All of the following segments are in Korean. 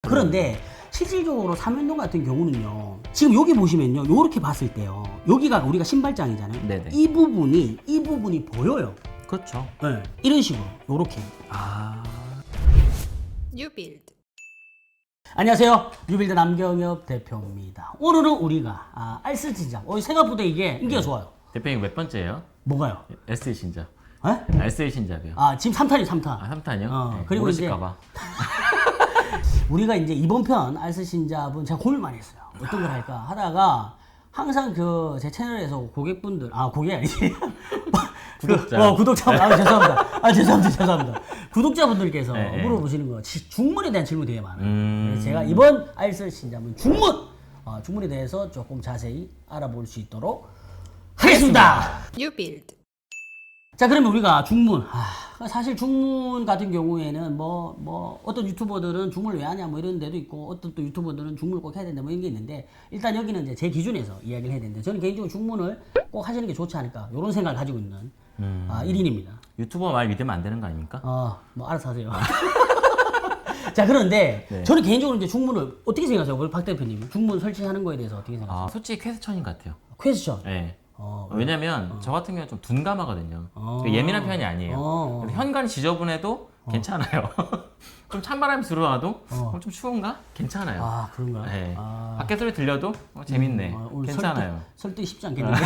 그런데 실질적으로 삼연동 같은 경우는요. 지금 여기 보시면요. 요렇게 봤을 때요. 여기가 우리가 신발장이잖아요. 네네. 이 부분이 보여요. 그렇죠. 네. 이런 식으로 요렇게. 아. 뉴빌드. 안녕하세요. 뉴빌드 남경엽 대표입니다. 오늘은 우리가 알쓸 신작. 생각보다 이게 인기가 좋아요. 대표님 몇 번째예요? 뭐가요? SE 신작. 에? SE 신작이요. 지금 3탄이요, 3탄. 아, 3탄이요? 네, 그리고 모르실까봐. 우리가 이제 이번 편 알쓸 신작은 제가 고민을 많이 했어요. 어떤 걸 할까 하다가 항상 그 제 채널에서 고객분들, 고객이 아니지. 구독자. 구독자. 죄송합니다. 구독자분들께서 네, 물어보시는 거, 중문에 대한 질문이 되게 많아요. 그래서 제가 이번 알쓸 신작은 중문에 대해서 조금 자세히 알아볼 수 있도록 하겠습니다. 뉴빌드. 자, 그러면 우리가 중문. 사실 중문 같은 경우에는 어떤 유튜버들은 중문을 왜 하냐 이런 데도 있고, 어떤 또 유튜버들은 중문을 꼭 해야 된다 이런 게 있는데, 일단 여기는 이제 제 기준에서 이야기를 해야 되는데, 저는 개인적으로 중문을 꼭 하시는 게 좋지 않을까 이런 생각을 가지고 있는 1인입니다. 유튜버 말 믿으면 안 되는 거 아닙니까? 알아서 하세요. 자, 그런데 네. 저는 개인적으로 이제 중문을 어떻게 생각하세요? 우리 박 대표님 중문 설치하는 거에 대해서 어떻게 생각하세요? 솔직히 퀘스천인 것 같아요. 퀘스천. 네. 왜냐면 저 같은 경우는 좀 둔감하거든요. 예민한 편이 아니에요. 그래서 현관이 지저분해도 괜찮아요. 좀 찬바람이 들어와도 좀 추운가? 괜찮아요. 그런가? 네. 밖에 소리 들려도 재밌네. 오늘 괜찮아요. 설득이 쉽지 않겠는데.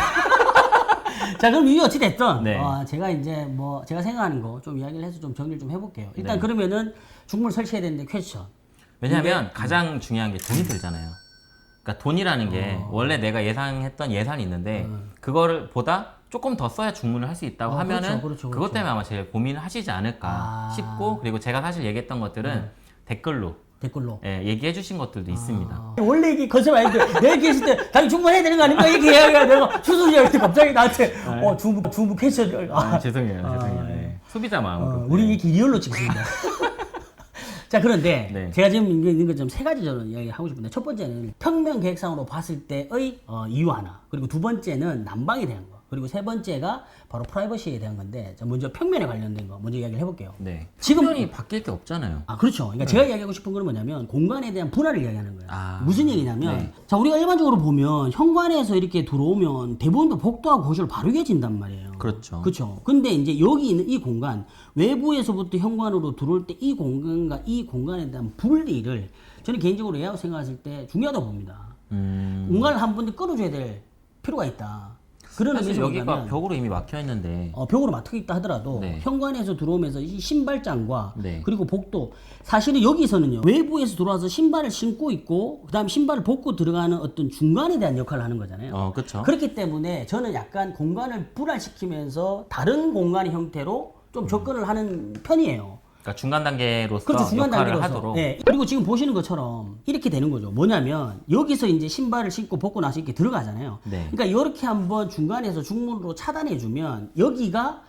자, 그럼 이게 어찌됐든 네. 제가 이제 제가 생각하는 거 좀 이야기를 해서 좀 정리를 좀 해볼게요. 일단 네. 그러면은 중문을 설치해야 되는데 퀘스천. 왜냐면 가장 중요한 게 돈이 들잖아요. 그러니까 돈이라는 게 원래 내가 예상했던 예산이 있는데 그거를 보다 조금 더 써야 중문을 할 수 있다고 하면은 그렇죠. 그것 때문에 아마 제일 고민을 하시지 않을까 싶고, 그리고 제가 사실 얘기했던 것들은 댓글로 얘기해 주신 것들도 있습니다. 원래 이게 컨셉 아닌데 내가 얘기했을 때 당연히 중문해야 되는 거 아닙니까? 이렇게 이야기가 내가 추수지할 때 갑자기 나한테 중문 퀘스천. 죄송해요. 네. 소비자 마음으로. 우리 이렇게 리얼로 찍습니다. 자, 그런데 네. 제가 지금 있는 것 좀 세 가지 저는 이야기하고 싶은데, 첫 번째는 평면 계획상으로 봤을 때의 이유 하나, 그리고 두 번째는 난방에 대한 거, 그리고 세 번째가 바로 프라이버시에 대한 건데, 자, 먼저 평면에 관련된 거 먼저 이야기를 해볼게요. 네. 지금 평면이 바뀔 게 없잖아요. 그렇죠. 그러니까 제가 이야기하고 싶은 건 뭐냐면 공간에 대한 분할을 이야기하는 거예요. 무슨 얘기냐면, 네. 자, 우리가 일반적으로 보면 현관에서 이렇게 들어오면 대부분 복도하고 거실로 바로 이어진단 말이에요. 그렇죠. 그렇죠. 근데 이제 여기 있는 이 공간, 외부에서부터 현관으로 들어올 때 이 공간과 이 공간에 대한 분리를 저는 개인적으로 예하고 생각했을 때 중요하다고 봅니다. 공간을 한 번에 끌어줘야 될 필요가 있다. 그런 사실 의미에서 여기가 보자면 벽으로 이미 막혀 있는데 벽으로 막혀 있다 하더라도 네. 현관에서 들어오면서 이 신발장과 네. 그리고 복도, 사실은 여기서는요 외부에서 들어와서 신발을 신고 있고 그다음 신발을 벗고 들어가는 어떤 중간에 대한 역할을 하는 거잖아요. 그렇죠. 그렇기 때문에 저는 약간 공간을 분할시키면서 다른 공간의 형태로 좀 접근을 하는 편이에요. 그러니까 중간 단계로서 그렇죠, 중간 역할을 단계로서. 하도록. 네. 그리고 지금 보시는 것처럼 이렇게 되는 거죠. 뭐냐면 여기서 이제 신발을 신고 벗고 나서 이렇게 들어가잖아요. 네. 그러니까 이렇게 한번 중간에서 중문으로 차단해주면 여기가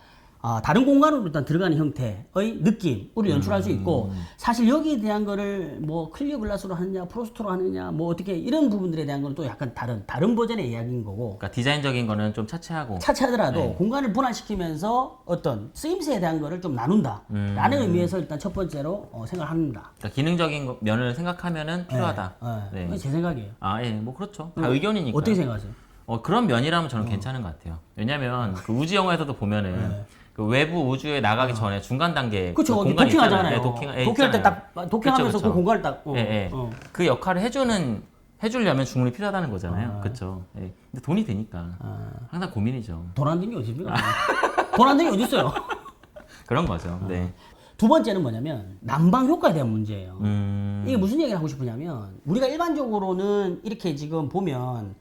다른 공간으로 일단 들어가는 형태의 느낌을 연출할 수 있고, 사실 여기에 대한 거를 클리어 글라스로 하느냐 프로스트로 하느냐 어떻게 이런 부분들에 대한 거는 또 약간 다른 버전의 이야기인 거고, 그러니까 디자인적인 거는 좀 차치하고. 차치하더라도 네. 공간을 분할시키면서 어떤 쓰임새에 대한 거를 좀 나눈다 라는 의미에서 일단 첫 번째로 생각합니다. 그러니까 기능적인 면을 생각하면은 필요하다. 네. 네. 제 생각이에요. 그렇죠. 다 의견이니까. 어떻게 생각하세요? 그런 면이라면 저는 괜찮은 것 같아요. 왜냐면 그 우주 영화에서도 보면은 그 외부 우주에 나가기 전에 중간 단계 그렇죠. 그 공간이 도킹하잖아요. 있잖아요. 도킹할 때 딱 도킹하면서 그쵸. 그 공간을 딱. 그 역할을 해주려면 중문이 필요하다는 거잖아요. 그렇죠. 근데 돈이 드니까 항상 고민이죠. 돈 안 드는 게 어딥니까? 돈 안 드는 게 어디 있어요? 그런 거죠. 네. 두 번째는 뭐냐면 난방 효과에 대한 문제예요. 이게 무슨 얘기를 하고 싶으냐면, 우리가 일반적으로는 이렇게 지금 보면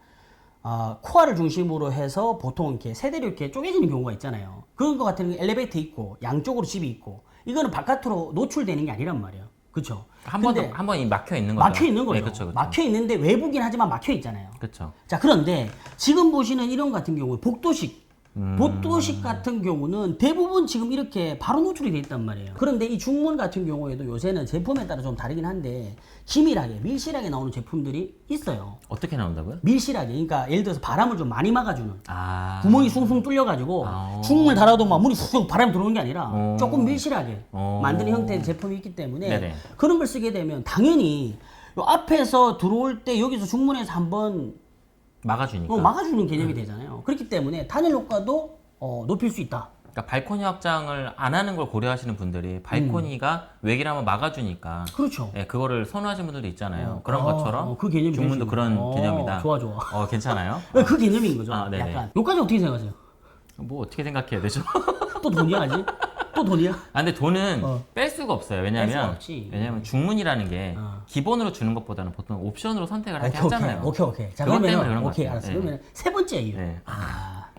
코어를 중심으로 해서 보통 이렇게 세대로 이렇게 쪼개지는 경우가 있잖아요. 그런 거 같은 게 엘리베이터 있고 양쪽으로 집이 있고, 이거는 바깥으로 노출되는 게 아니란 말이에요. 그렇죠? 한 번이 막혀 있는 거죠. 막혀 있는 거죠. 네, 그렇죠. 막혀 있는데 외부긴 하지만 막혀 있잖아요. 그렇죠. 자, 그런데 지금 보시는 이런 같은 경우에 복도식 보도식 같은 경우는 대부분 지금 이렇게 바로 노출이 돼 있단 말이에요. 그런데 이 중문 같은 경우에도 요새는 제품에 따라 좀 다르긴 한데 기밀하게 밀실하게 나오는 제품들이 있어요. 어떻게 나온다고요? 밀실하게, 그러니까 예를 들어서 바람을 좀 많이 막아주는, 아. 구멍이 숭숭 뚫려가지고 중문을 달아도 막 문이 훅 바람이 들어오는 게 아니라 조금 밀실하게 만드는 형태의 제품이 있기 때문에 네네. 그런 걸 쓰게 되면 당연히 요 앞에서 들어올 때 여기서 중문에서 한번 막아주니까. 막아주는 개념이 되잖아요. 그렇기 때문에 단열 효과도 높일 수 있다. 그러니까 발코니 확장을 안 하는 걸 고려하시는 분들이 발코니가 외기를 한번 막아주니까 그렇죠. 예, 그거를 선호하시는 분들도 있잖아요. 그런 것처럼 그 개념이 중문도 되시네. 그런 개념이다. 좋아 좋아. 괜찮아요? 그 개념인 거죠. 아, 네네. 약간 요까지 어떻게 생각하세요? 뭐 어떻게 생각해야 되죠? 또 돈이야 아직? 또 돈이야? 아, 근데 돈은 뺄 수가 없어요. 뺄 수가 없지. 왜냐면 중문이라는 게 기본으로 주는 것보다는 보통 옵션으로 선택을 하게 하잖아요. 오케이. 자, 그것 때문에 그러면 그런 것 오케이 같아요. 알았어. 네. 그러면 세 번째 이유. 네.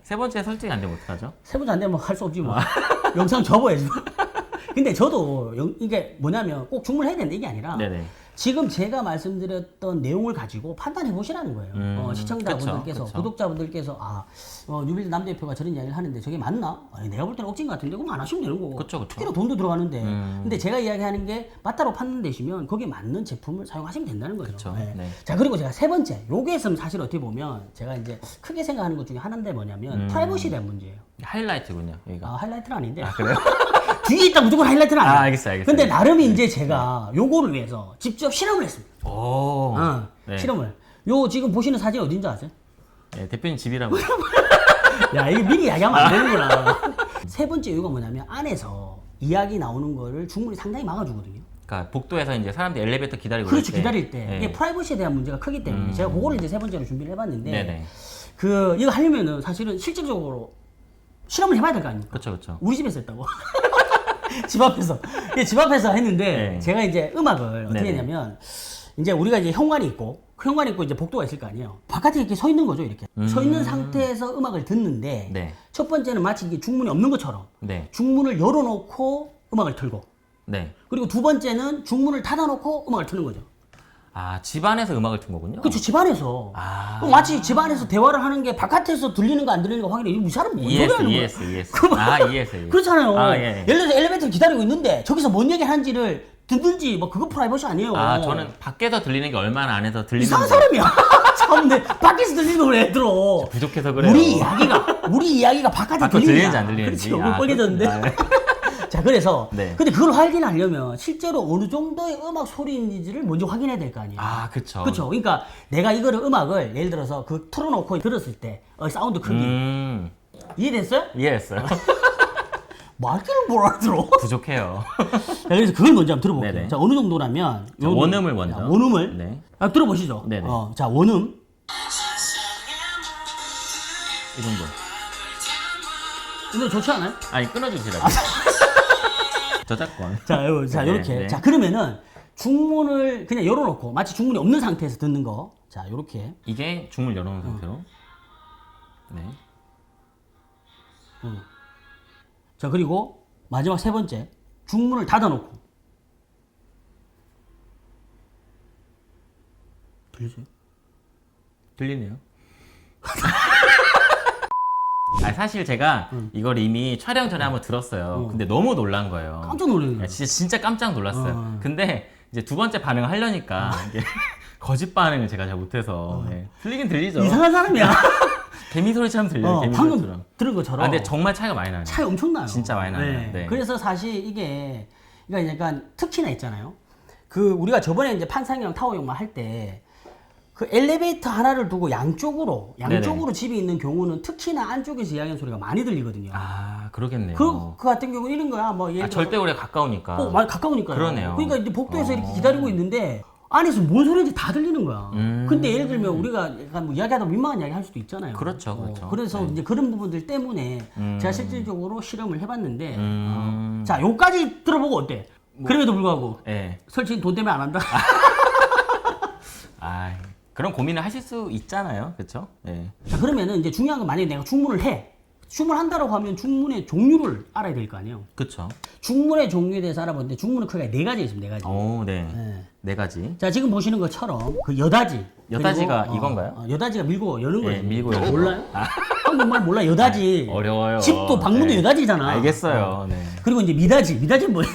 세 번째 설정이 안 되면 어떡하죠? 세 번째 안 되면 할 수 없지 뭐. 영상 접어야지. 근데 저도 이게 뭐냐면 꼭 중문을 해야 된다 이게 아니라 네네. 지금 제가 말씀드렸던 내용을 가지고 판단해 보시라는 거예요. 시청자분들께서, 그쵸. 구독자분들께서 뉴빌드 남 대표가 저런 이야기를 하는데 저게 맞나? 아니, 내가 볼 때는 억진 것 같은데 그럼 안 하시면 되는 거고. 그쵸. 특히나 돈도 들어가는데. 근데 제가 이야기하는 게 맞다로 판단되시면 거기에 맞는 제품을 사용하시면 된다는 거죠. 그쵸. 네. 네. 자, 그리고 제가 세 번째, 요게에서는 사실 어떻게 보면 제가 이제 크게 생각하는 것 중에 하나인데 뭐냐면 프라이버시에 대한 문제예요. 하이라이트군요, 여기가. 하이라이트는 아닌데. 그래요? 뒤에 있다 무조건 하이라이트는 아니에요. 알겠어요. 근데 나름 이제 제가 요거를 위해서 직접 실험을 했습니다. 오. 네. 실험을. 요 지금 보시는 사진 어딘지 아세요? 네, 대표님 집이라고. 야, 이게 미리 이야기하면 안 되는구나. 세 번째 이유가 뭐냐면 안에서 이야기 나오는 거를 중문이 상당히 막아주거든요. 그러니까 복도에서 이제 사람들이 엘리베이터 기다리고 그렇죠, 있을 때. 기다릴 때. 네. 이게 프라이버시에 대한 문제가 크기 때문에 제가 그거를 이제 세 번째로 준비를 해봤는데 네네. 이거 하려면은 사실은 실질적으로 실험을 해봐야 될 거 아닙니까? 그렇죠. 우리 집에서 했다고. 집 앞에서. 집 앞에서 했는데 네. 제가 이제 음악을 어떻게 네네. 했냐면 이제 우리가 이제 현관이 있고 그 현관이 있고 이제 복도가 있을 거 아니에요. 바깥에 이렇게 서 있는 거죠, 이렇게. 서 있는 상태에서 음악을 듣는데 네. 첫 번째는 마치 이게 중문이 없는 것처럼 네. 중문을 열어놓고 음악을 틀고 네. 그리고 두 번째는 중문을 닫아놓고 음악을 트는 거죠. 아, 집 안에서 음악을 튼 거군요. 그렇죠, 집 안에서. 아. 마치 집 안에서 대화를 하는 게 바깥에서 들리는 거 안 들리는 거 확인해. 이 사람 뭔 소리 하는 거야? ES. ES. 그렇잖아요. 아, 예. 예를 들어서 엘리베이터를 기다리고 있는데 저기서 뭔 얘기 하는지를 듣는지 뭐 그거 프라이버시 아니에요. 아, 저는 밖에서 들리는 게 얼마나 안에서 들리는 이상한 게 사람이야. 참내 밖에서 들리는 걸 왜 들어? 부족해서 그래요. 우리 이야기가 바깥에 밖으로 들리는지 들리는지 안 들리는지. 그렇지. 얼굴 빨개졌는데. 그렇구나. 자, 그래서 네. 근데 그걸 확인하려면 실제로 어느 정도의 음악 소리인지를 먼저 확인해야 될 거 아니에요. 아, 그쵸. 그렇죠. 그러니까 내가 이거를 음악을 예를 들어서 그 틀어놓고 들었을 때 사운드 크기 이해됐어요? 이해했어요. 말귀를 뭘 알아들어? 부족해요. 자, 그래서 그걸 먼저 한번 들어볼게요. 네네. 자, 어느 정도라면 자, 원음을 먼저. 자, 원음을 네. 들어보시죠. 네네. 자, 원음. 이 정도. 근데 좋지 않아요? 아니, 끊어주시라고. 저작권. 자, 자, 네, 요렇게. 네. 자, 그러면은 중문을 그냥 열어놓고 마치 중문이 없는 상태에서 듣는 거. 자, 요렇게. 이게 중을 열어놓은 상태로. 네. 자, 그리고 마지막 세 번째. 중문을 닫아놓고. 들리세요? 들리네요. 아, 사실 제가 이걸 이미 촬영 전에 한번 들었어요. 근데 너무 놀란 거예요. 깜짝 놀랐네. 야, 진짜 깜짝 놀랐어요. 근데 이제 두 번째 반응을 하려니까 이게 거짓 반응을 제가 잘 못해서 네. 들리긴 들리죠. 이상한 사람이야. 개미 소리처럼 들려요. 개미 방금 소리처럼. 들은 것처럼. 아, 근데 정말 차이가 많이 나요. 차이 엄청 나요. 진짜 많이 나요. 네. 그래서 사실 이게 그러니까 약간 특히나 있잖아요. 그 우리가 저번에 이제 판상형 타워형만 할 때 그 엘리베이터 하나를 두고 양쪽으로 네네. 집이 있는 경우는 특히나 안쪽에서 이야기하는 소리가 많이 들리거든요. 아, 그러겠네요. 그 같은 경우는 이런 거야. 뭐 예를 들어서 절대 우리가 가까우니까. 많이 가까우니까요. 그러네요. 그러니까 이제 복도에서 이렇게 기다리고 있는데 안에서 뭔 소리인지 다 들리는 거야. 근데 예를 들면 우리가 약간 뭐 이야기하다 민망한 이야기 할 수도 있잖아요. 그렇죠, 그렇죠. 그래서 네. 이제 그런 부분들 때문에 제가 실질적으로 실험을 해봤는데 음. 자, 요까지 들어보고 어때? 그럼에도 불구하고 네. 설치 돈 때문에 안 한다. 아, 그런 고민을 하실 수 있잖아요. 그렇죠? 네. 자, 그러면은 이제 중요한 건 만약에 내가 중문을 해. 중문을 한다고 하면 중문의 종류를 알아야 될 거 아니에요. 그렇죠. 중문의 종류에 대해서 알아보는데 중문은 크게 네 가지 있습니다. 네 가지. 오, 네. 네. 네 가지. 자, 지금 보시는 것처럼 그 여다지. 여다지가 그리고, 이건가요? 여다지가 밀고 여는 네, 거지. 밀고 여는 거. 몰라요? 아. 한번 항목만 몰라. 여다지. 어려워요. 집도 방문도 네. 여다지잖아. 알겠어요. 네. 그리고 이제 미다지. 미다지는 뭐야?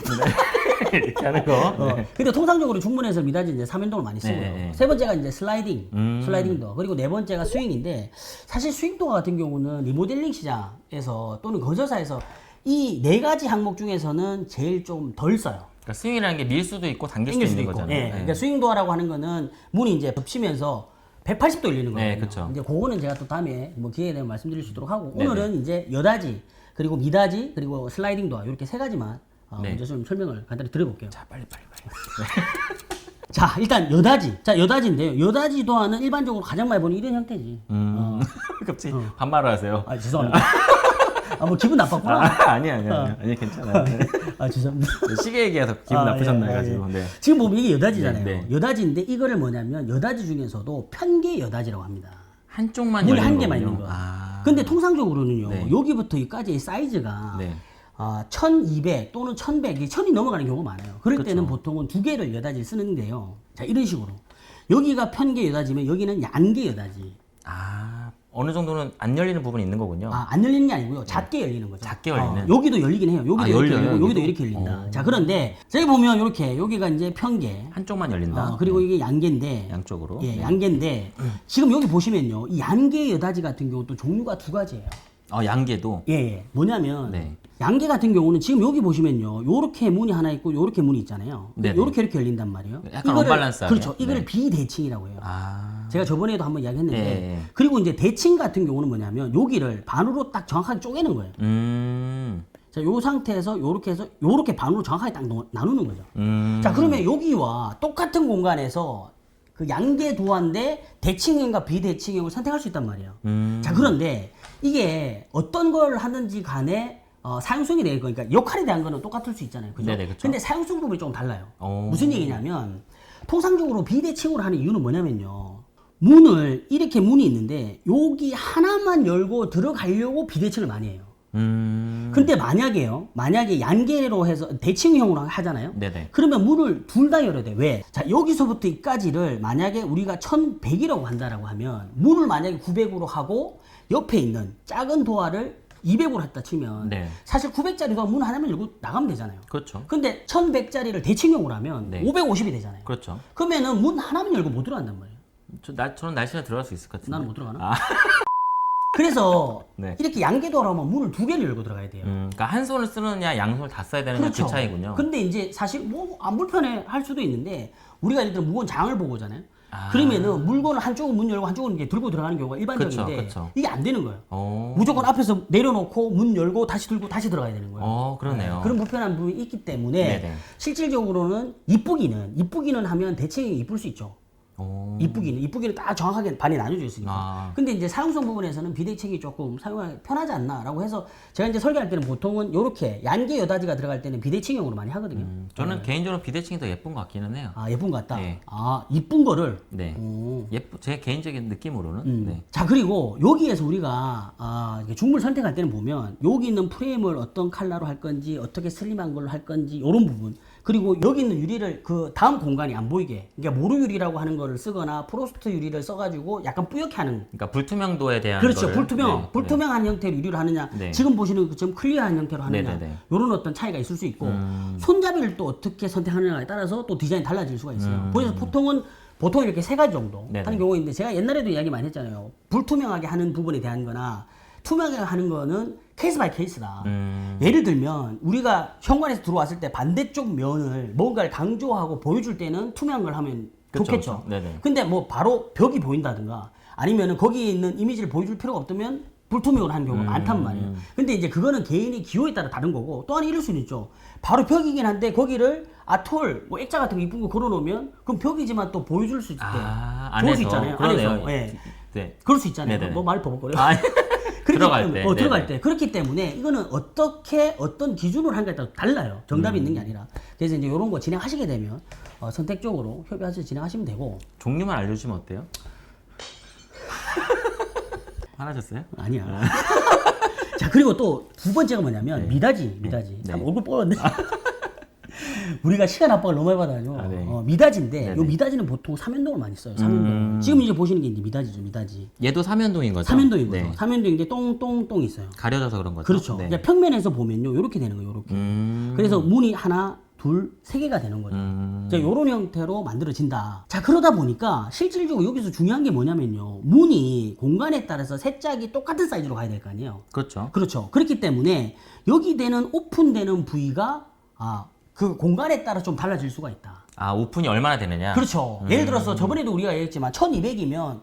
이렇게 하는 거. 네. 근데 통상적으로 중문에서 미다지 이제 3연동을 많이 쓰고요. 네. 세 번째가 이제 슬라이딩도. 그리고 네 번째가 스윙인데 사실 스윙도어 같은 경우는 리모델링 시장에서 또는 거저사에서 이 네 가지 항목 중에서는 제일 좀 덜 써요. 그러니까 스윙이라는 게 밀 수도 있고 당길 수도 당길 수도 있는 있고. 거잖아요. 예. 네. 그러니까 스윙도어라고 하는 거는 문이 이제 덮치면서 180도 열리는 거예요. 네, 그쵸. 이제 그거는 제가 또 다음에 뭐 기회에 되면 말씀드릴 수 있도록 하고 네네. 오늘은 이제 여다지 그리고 미다지 그리고 슬라이딩 도어 이렇게 세 가지만 네. 먼저 좀 설명을 간단히 드려볼게요. 자, 빨리. 자, 일단 여다지. 자, 여다지인데요. 여다지 도어는 일반적으로 가장 많이 보는 이런 형태지. 갑자기 반말을 하세요. 아, 죄송합니다. 아, 뭐 기분 나빴구나. 아니 괜찮아요. 네. 아, 죄송합니다. 시계 얘기해서 기분 나쁘셨나요? 예, 예, 가지고. 예. 네. 지금 보면 이게 여다지잖아요. 네, 네. 여다지인데 이거를 뭐냐면 여다지 중에서도 편계 여다지라고 합니다. 한쪽만 문이 열리는 한 개만 거군요. 있는 거. 아. 근데 통상적으로는요. 네. 여기부터 여기까지의 사이즈가 네. 1200 또는 1100, 1000이 넘어가는 경우가 많아요. 그럴 그쵸. 때는 보통은 두 개를 여다지를 쓰는데요. 자, 이런 식으로. 여기가 편계 여다지면 여기는 양계 여다지. 아, 어느 정도는 안 열리는 부분이 있는 거군요. 아, 안 열리는 게 아니고요. 작게 열리는 거죠. 작게 열리는? 여기도 열리긴 해요. 여기도 아, 이렇게 열려요, 열리고, 여기도 여기도? 이렇게 열린다. 자, 그런데 저기 보면 이렇게 여기가 이제 편계. 한쪽만 열린다. 그리고 이게 양계인데. 양쪽으로. 예, 네. 양계인데 지금 여기 보시면요. 이 양계 여다지 같은 경우 또 종류가 두 가지예요. 양계도. 예, 예. 뭐냐면 네. 양계 같은 경우는 지금 여기 보시면요. 요렇게 문이 하나 있고 요렇게 문이 있잖아요. 네네. 요렇게 이렇게 열린단 말이에요. 약간 언밸런스하게. 그렇죠. 이거를 네. 비대칭이라고 해요. 아. 제가 저번에도 한번 이야기했는데 예, 예. 그리고 이제 대칭 같은 경우는 뭐냐면 여기를 반으로 딱 정확하게 쪼개는 거예요. 자, 요 상태에서 요렇게 해서 요렇게 반으로 정확하게 딱 나누는 거죠. 자, 그러면 여기와 똑같은 공간에서 그 양계 도안대 대칭형과 비대칭형을 선택할 수 있단 말이에요. 자, 그런데 이게 어떤 걸 하는지 간에 사용성에 대해 그러니까 역할에 대한 거는 똑같을 수 있잖아요. 그죠? 네네, 그쵸. 근데 사용성 부분이 좀 달라요. 오. 무슨 얘기냐면 통상적으로 비대칭으로 하는 이유는 뭐냐면요. 문을 이렇게 문이 있는데 여기 하나만 열고 들어가려고 비대칭을 많이 해요. 근데 만약에 양계로 해서 대칭형으로 하잖아요. 네네. 그러면 문을 둘 다 열어야 돼. 왜? 자, 여기서부터 여기까지를 만약에 우리가 1100이라고 한다라고 하면 문을 만약에 900으로 하고 옆에 있는 작은 도어를 200으로 했다 치면 네. 사실 900짜리 도어 문 하나만 열고 나가면 되잖아요. 그렇죠. 근데 1100짜리를 대칭형으로 하면 네. 550이 되잖아요. 그렇죠. 그러면은 문 하나만 열고 못 들어간단 말이에요. 저는 날씨나 들어갈 수 있을 것 같은데. 나는 못 들어가나? 아. 그래서 네. 이렇게 양계도어로 하면 문을 두 개를 열고 들어가야 돼요. 그러니까 한 손을 쓰느냐 양손을 다 써야 되느냐 그 차이군요. 근데 이제 사실 뭐 안 불편해 할 수도 있는데 우리가 예를 들어 무거운 장을 보고 오잖아요. 아. 그러면은 물건을 한쪽은 문 열고 한쪽은 이렇게 들고 들어가는 경우가 일반적인데 그쵸. 이게 안 되는 거예요. 오. 무조건 앞에서 내려놓고 문 열고 다시 들고 다시 들어가야 되는 거예요. 그러네요. 그런 불편한 부분이 있기 때문에 네네. 실질적으로는 이쁘기는 하면 대칭이 이쁠 수 있죠. 오. 이쁘기는 딱 정확하게 반이 나눠져 있으니까. 아. 근데 이제 사용성 부분에서는 비대칭이 조금 사용하기 편하지 않나라고 해서 제가 이제 설계할 때는 보통은 이렇게 양계 여다지가 들어갈 때는 비대칭형으로 많이 하거든요. 저는 개인적으로 비대칭이 더 예쁜 것 같기는 해요. 아, 예쁜 것 같다. 네. 아, 이쁜 거를. 네. 오. 제 개인적인 느낌으로는. 네. 자, 그리고 여기에서 우리가 이렇게 중물 선택할 때는 보면 여기 있는 프레임을 어떤 컬러로 할 건지 어떻게 슬림한 걸로 할 건지 이런 부분. 그리고 여기 있는 유리를 그 다음 공간이 안 보이게 그러니까 모루 유리라고 하는 거를 쓰거나 프로스트 유리를 써가지고 약간 뿌옇게 하는 그러니까 불투명도에 대한 그렇죠. 거를, 불투명한 형태로 유리를 하느냐 네. 지금 보시는 것처럼 클리어한 형태로 하느냐 네네네. 이런 어떤 차이가 있을 수 있고 손잡이를 또 어떻게 선택하느냐에 따라서 또 디자인이 달라질 수가 있어요. 그래서 보통 이렇게 세 가지 정도 네네. 하는 경우인데 제가 옛날에도 이야기 많이 했잖아요. 불투명하게 하는 부분에 대한 거나 투명하게 하는 거는 케이스 바이 케이스다. 예를 들면 우리가 현관에서 들어왔을 때 반대쪽 면을 뭔가를 강조하고 보여줄 때는 투명한 걸 하면 그쵸, 좋겠죠. 그쵸. 네네. 근데 뭐 바로 벽이 보인다든가 아니면은 거기에 있는 이미지를 보여줄 필요가 없다면 불투명으로 하는 경우가 많단 말이에요. 근데 이제 그거는 개인의 기호에 따라 다른 거고 또 하나 이럴 수는 있죠. 바로 벽이긴 한데 거기를 아톨, 뭐 액자 같은 거 이쁜 거 걸어놓으면 그럼 벽이지만 또 보여줄 수 있대. 좋을 수 안에서. 있잖아요. 그러네요. 안에서. 예. 네. 그럴 수 있잖아요. 네네. 뭐 말 버벅거려. 아, 그렇기 들어갈 때문에, 때. 들어갈 네네. 때. 그렇기 때문에 이거는 어떤 기준으로 하는 게 따라 달라요. 정답이 있는 게 아니라. 그래서 이제 이런 거 진행하시게 되면 선택적으로 협의하셔서 진행하시면 되고. 종류만 알려주시면 어때요? 화나셨어요? 아니야. 자, 그리고 또 두 번째가 뭐냐면 네. 미다지. 네. 참 얼굴 뽀였네. 우리가 시간 압박을 너무 많이 받아가지고 아, 네. 미닫이인데 네네. 요 미닫이는 보통 삼연동을 많이 써요. 삼연동. 지금 이제 보시는 게 이제 미닫이죠, 미닫이. 얘도 삼연동인 거죠? 삼연동이고요. 네. 삼연동인데 똥똥똥 있어요. 가려져서 그런 거죠? 그렇죠. 네. 그러니까 평면에서 보면요, 요렇게 되는 거예요, 요렇게. 그래서 문이 하나, 둘, 세 개가 되는 거죠. 자, 요런 형태로 만들어진다. 자, 그러다 보니까 실질적으로 여기서 중요한 게 뭐냐면요, 문이 공간에 따라서 세 짝이 똑같은 사이즈로 가야 될 거 아니에요. 그렇죠. 그렇죠. 그렇기 때문에 여기 되는 오픈되는 부위가 그 공간에 따라 좀 달라질 수가 있다. 아, 오픈이 얼마나 되느냐? 그렇죠. 예를 들어서 저번에도 우리가 얘기했지만 1200이면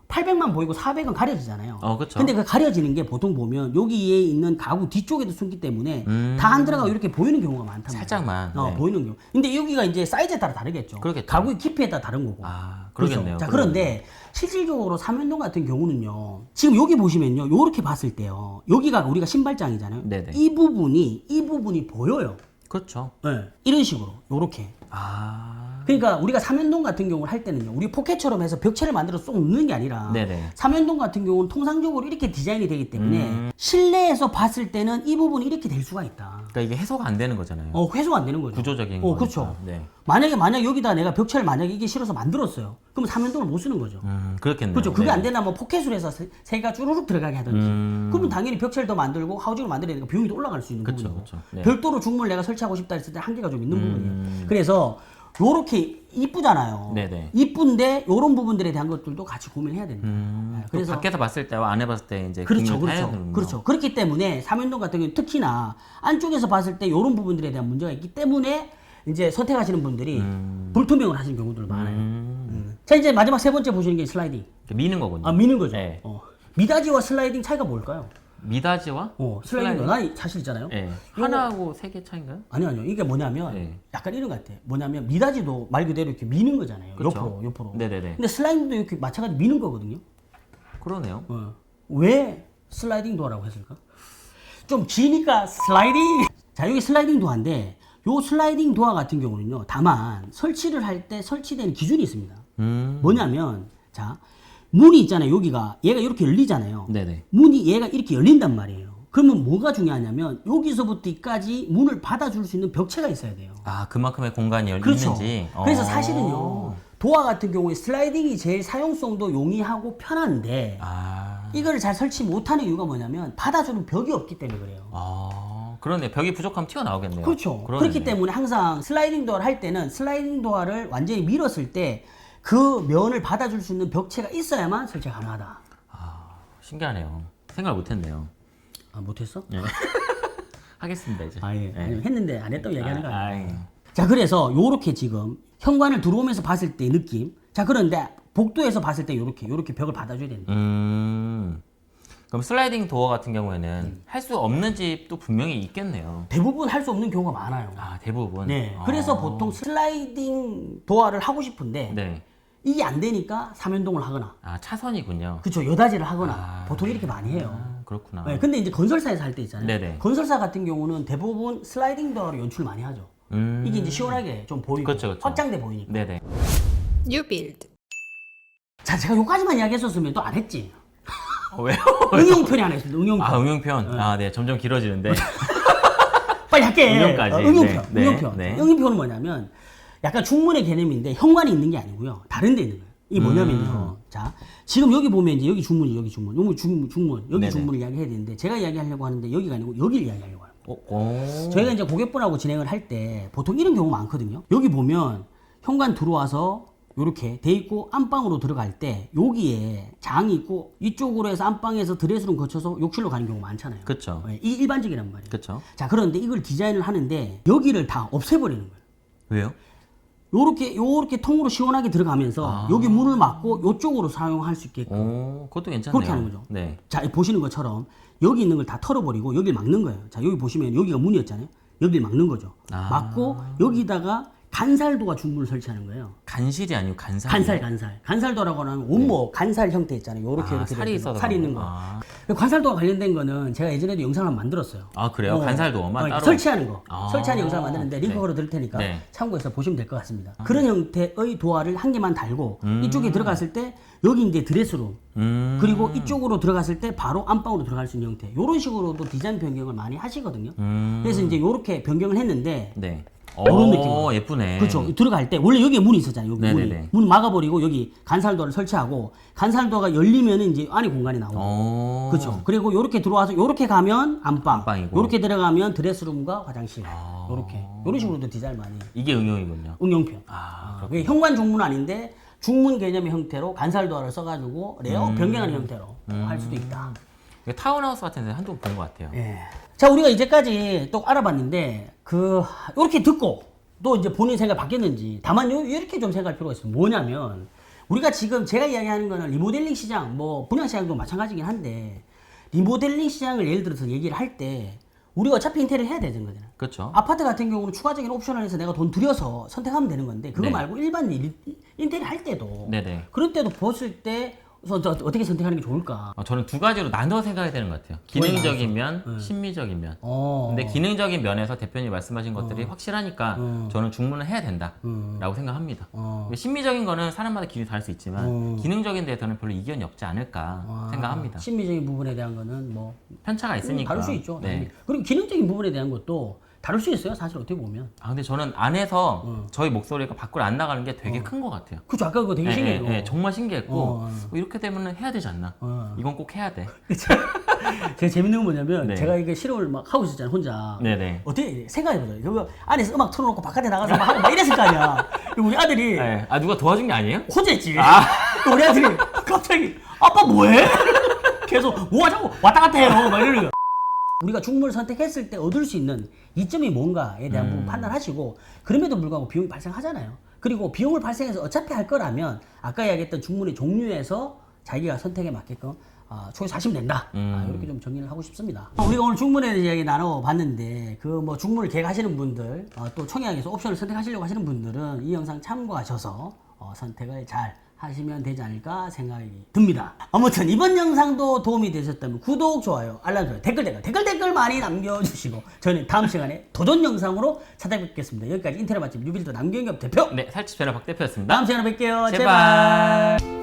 800만 보이고 400은 가려지잖아요. 그렇죠. 근데 그 가려지는 게 보통 보면 여기에 있는 가구 뒤쪽에도 숨기 때문에 다 안 들어가고 이렇게 보이는 경우가 많단 말이에요. 살짝만. 네. 보이는 경우. 근데 여기가 이제 사이즈에 따라 다르겠죠. 그러겠죠. 가구의 깊이에 따라 다른 거고. 아, 그렇죠. 그러겠네요. 자, 그런데 실질적으로 삼연동 같은 경우는요. 지금 여기 보시면요. 요렇게 봤을 때요. 여기가 우리가 신발장이잖아요. 네네. 이 부분이 보여요. 그렇죠. 네. 이런 식으로. 요렇게. 아. 그러니까 우리가 삼연동 같은 경우를 할 때는요, 우리 포켓처럼 해서 벽체를 만들어 쏙 넣는 게 아니라 네네. 삼연동 같은 경우는 통상적으로 이렇게 디자인이 되기 때문에 실내에서 봤을 때는 이 부분이 이렇게 될 수가 있다. 그러니까 이게 해소가 안 되는 거잖아요. 회수가 안 되는 거죠. 구조적인 거니까. 그렇죠. 네. 만약 여기다 내가 벽체를 만약에 이게 실어서 만들었어요. 그럼 삼연동을 못 쓰는 거죠. 그렇겠네요. 그렇죠. 그게 네. 안 되나 뭐 포켓으로 해서 새가 쭈루룩 들어가게 하든지. 그러면 당연히 벽체를 더 만들고 하우징을 만들어야 되니까 비용이 더 올라갈 수 있는 그쵸, 부분이고. 그쵸. 네. 별도로 중문을 내가 설치하고 싶다 했을 때 한계가 좀 있는 부분이에요. 그래서 요렇게 이쁘잖아요. 네네. 이쁜데 요런 부분들에 대한 것들도 같이 고민해야 된다. 네, 그래서 밖에서 봤을 때와 안에 봤을 때 이제 그렇죠, 구분을 해야 그렇죠, 되는군요. 그렇죠. 그렇기 때문에 삼연동 같은 경우 특히나 안쪽에서 봤을 때 요런 부분들에 대한 문제가 있기 때문에 이제 선택하시는 분들이 불투명을 하시는 경우들 많아요. 자, 이제 마지막 세 번째 보시는 게 슬라이딩. 미는 거군요. 미는 거죠. 네. 미닫이와 슬라이딩 차이가 뭘까요? 미닫이와 슬라이딩 난 사실 있잖아요. 네. 하나하고 세 개 차인가요? 아니요. 이게 뭐냐면 네. 약간 이런 것 같아. 뭐냐면 미닫이도 말 그대로 이렇게 미는 거잖아요. 그렇죠. 옆으로. 네네네. 근데 슬라이딩도 이렇게 마찬가지로 미는 거거든요. 그러네요. 왜 슬라이딩 도어라고 했을까? 좀 기니까 슬라이딩. 자, 여기 슬라이딩 도어인데 요 슬라이딩 도어 같은 경우는요. 다만 설치를 할 때 설치되는 기준이 있습니다. 뭐냐면 자, 문이 있잖아요. 여기가 얘가 이렇게 열리잖아요. 네네. 문이 얘가 이렇게 열린단 말이에요. 그러면 뭐가 중요하냐면 여기서부터 이까지 문을 받아줄 수 있는 벽체가 있어야 돼요. 아, 그만큼의 공간이 그렇죠. 있는지. 그래서 사실은요. 도어 같은 경우에 슬라이딩이 제일 사용성도 용이하고 편한데 이거를 잘 설치 못하는 이유가 뭐냐면 받아주는 벽이 없기 때문에 그래요. 그러네. 벽이 부족하면 튀어나오겠네요. 그렇죠. 그러네요. 그렇기 때문에 항상 슬라이딩 도어를 할 때는 슬라이딩 도어를 완전히 밀었을 때 그 면을 받아줄 수 있는 벽체가 있어야만 설치가 가능하다. 신기하네요. 생각을 못했네요. 못했어? 네. 하겠습니다 이제. 예. 네. 아니, 했는데 안 했다고 얘기하는 거 아니에요. 예. 자, 그래서 요렇게 지금 현관을 들어오면서 봤을 때 느낌. 자, 그런데 복도에서 봤을 때 요렇게 벽을 받아줘야 된다. 그럼 슬라이딩 도어 같은 경우에는 할 수 없는 집도 분명히 있겠네요. 대부분 할 수 없는 경우가 많아요. 대부분. 네. 그래서 보통 슬라이딩 도어를 하고 싶은데 네. 이게 안 되니까 삼연동을 하거나, 차선이군요. 그렇죠. 여닫이를 하거나 보통 이렇게 많이 해요. 그렇구나. 네, 근데 이제 건설사에서 할 때 있잖아요. 네네. 건설사 같은 경우는 대부분 슬라이딩 도어를 연출 많이 하죠. 이게 이제 시원하게 좀 보이고 그렇죠. 확장돼 보이니까. 네네. New build. 자, 제가 요까지만 이야기했었으면 또 안 했지. 왜요? 응용편이 안 했습니다. 응용편. 응용편. 네. 점점 길어지는데. 빨리 할게. 응용까지. 응용편. 네. 응용편. 네. 응용편은 뭐냐면 약간 중문의 개념인데 현관이 있는 게 아니고요. 다른 데 있는 거예요. 이게 뭐냐면요. 자, 지금 여기 보면 이제 여기 중문이 여기 중문. 여기 중문. 여기 네네. 중문을 이야기해야 되는데 제가 이야기하려고 하는데 여기가 아니고 여기를 이야기하려고 해요. 오. 저희가 이제 고객분하고 진행을 할 때 보통 이런 경우 많거든요. 여기 보면 현관 들어와서 요렇게 돼 있고 안방으로 들어갈 때 여기에 장이 있고 이쪽으로 해서 안방에서 드레스룸 거쳐서 욕실로 가는 경우 많잖아요. 그쵸. 네, 이 일반적이란 말이에요. 그쵸. 자, 그런데 이걸 디자인을 하는데 여기를 다 없애버리는 거예요. 왜요? 요렇게 통으로 시원하게 들어가면서 여기 문을 막고 요쪽으로 사용할 수 있게끔 그것도 괜찮네요. 그렇게 하는 거죠. 네. 자, 보시는 것처럼 여기 있는 걸 다 털어버리고 여기를 막는 거예요. 자, 여기 보시면 여기가 문이었잖아요. 여기를 막는 거죠. 막고 여기다가 간살도가 중문을 설치하는 거예요. 간실이 아니고 간살. 간살도라고 하는 원목 간살 형태 있잖아요. 요렇게 이렇게 살이 있어서 살이 있는 거. 간살도와 관련된 거는 제가 예전에도 영상을 한번 만들었어요. 그래요? 간살도어만 따로? 설치하는 거. 설치하는 영상을 만드는데 링크 네. 걸어 드릴 테니까 네. 참고해서 보시면 될 것 같습니다. 그런 형태의 도어를 한 개만 달고 이쪽에 들어갔을 때 여기 이제 드레스룸 그리고 이쪽으로 들어갔을 때 바로 안방으로 들어갈 수 있는 형태. 요런 식으로도 디자인 변경을 많이 하시거든요. 그래서 이제 요렇게 변경을 했는데 네. 그런 느낌. 예쁘네. 그렇죠. 들어갈 때 원래 여기에 문이 있었잖아요. 여기 네네네. 문 막아버리고 여기 간살도를 설치하고 간살도가 열리면은 이제 안에 공간이 나오고. 그렇죠. 그리고 요렇게 들어와서 요렇게 가면 안방, 안방이고. 요렇게 들어가면 드레스룸과 화장실. 요렇게 요런 식으로도 디자인 많이. 이게 응용이군요. 응용편. 아, 그게 현관 중문 아닌데 중문 개념의 형태로 간살도어를 써가지고 레이아웃 변경하는 형태로 할 수도 있다. 이게 타운하우스 같은 데 한두 번 본 것 같아요. 예. 자, 우리가 이제까지 또 알아봤는데, 요렇게 듣고, 또 이제 본인 생각이 바뀌었는지, 다만 이렇게 좀 생각할 필요가 있어요. 뭐냐면, 우리가 지금 제가 이야기하는 거는 리모델링 시장, 뭐, 분양 시장도 마찬가지긴 한데, 리모델링 시장을 예를 들어서 얘기를 할 때, 우리가 어차피 인테리어를 해야 되는 거잖아요. 그렇죠. 아파트 같은 경우는 추가적인 옵션을 해서 내가 돈 들여서 선택하면 되는 건데, 그거 네. 말고 일반 인테리어 할 때도, 네네. 그런 때도 봤을 때, 어떻게 선택하는 게 좋을까? 저는 두 가지로 나눠 생각해야 되는 것 같아요. 기능적인 면, 심미적인 면. 근데 기능적인 면에서 대표님이 말씀하신 것들이 확실하니까 저는 중문을 해야 된다라고 생각합니다. 심미적인 거는 사람마다 기준이 다를 수 있지만 기능적인 데에서는 별로 이견이 없지 않을까 생각합니다. 심미적인 부분에 대한 거는 뭐 편차가 있으니까. 다를 수 있죠. 네. 그리고 기능적인 부분에 대한 것도 다를 수 있어요. 사실 어떻게 보면. 근데 저는 안에서 저희 목소리가 밖으로 안 나가는 게 되게 큰 것 같아요. 그죠. 아까 그거 되게 신기해요. 네, 정말 신기했고 이렇게 되면 해야 되지 않나? 이건 꼭 해야 돼. 제가 재밌는 건 뭐냐면 네. 제가 이게 실험을 막 하고 있었잖아요. 혼자. 네네. 어떻게 생각해보세요. 그거 안에서 음악 틀어놓고 바깥에 나가서 막 하고 막 이랬을 거 아니야. 그리고 우리 아들이 네. 누가 도와준 게 아니에요? 혼자 했지. 우리 아들이 갑자기 아빠 뭐해? 계속 뭐가 자꾸 왔다 갔다 해요. 막 이러는 거야. 우리가 중문을 선택했을 때 얻을 수 있는 이점이 뭔가에 대한 부분 판단하시고 그럼에도 불구하고 비용이 발생하잖아요. 그리고 비용을 발생해서 어차피 할 거라면 아까 이야기했던 중문의 종류에서 자기가 선택에 맞게끔 초이스 하시면 된다. 이렇게 좀 정리를 하고 싶습니다. 우리가 오늘 중문에 대해서 이야기 나눠봤는데 그 뭐 중문을 계획하시는 분들 또 청약에서 옵션을 선택하시려고 하시는 분들은 이 영상 참고하셔서 선택을 잘 하시면 되지 않을까 생각이 듭니다. 아무튼 이번 영상도 도움이 되셨다면 구독, 좋아요, 알람 설정, 댓글 많이 남겨주시고 저는 다음 시간에 도전 영상으로 찾아뵙겠습니다. 여기까지 인테리어 맛집 뉴빌드 남경엽 대표. 네, 살집 배너 박 대표였습니다. 다음 시간에 뵐게요. 제발.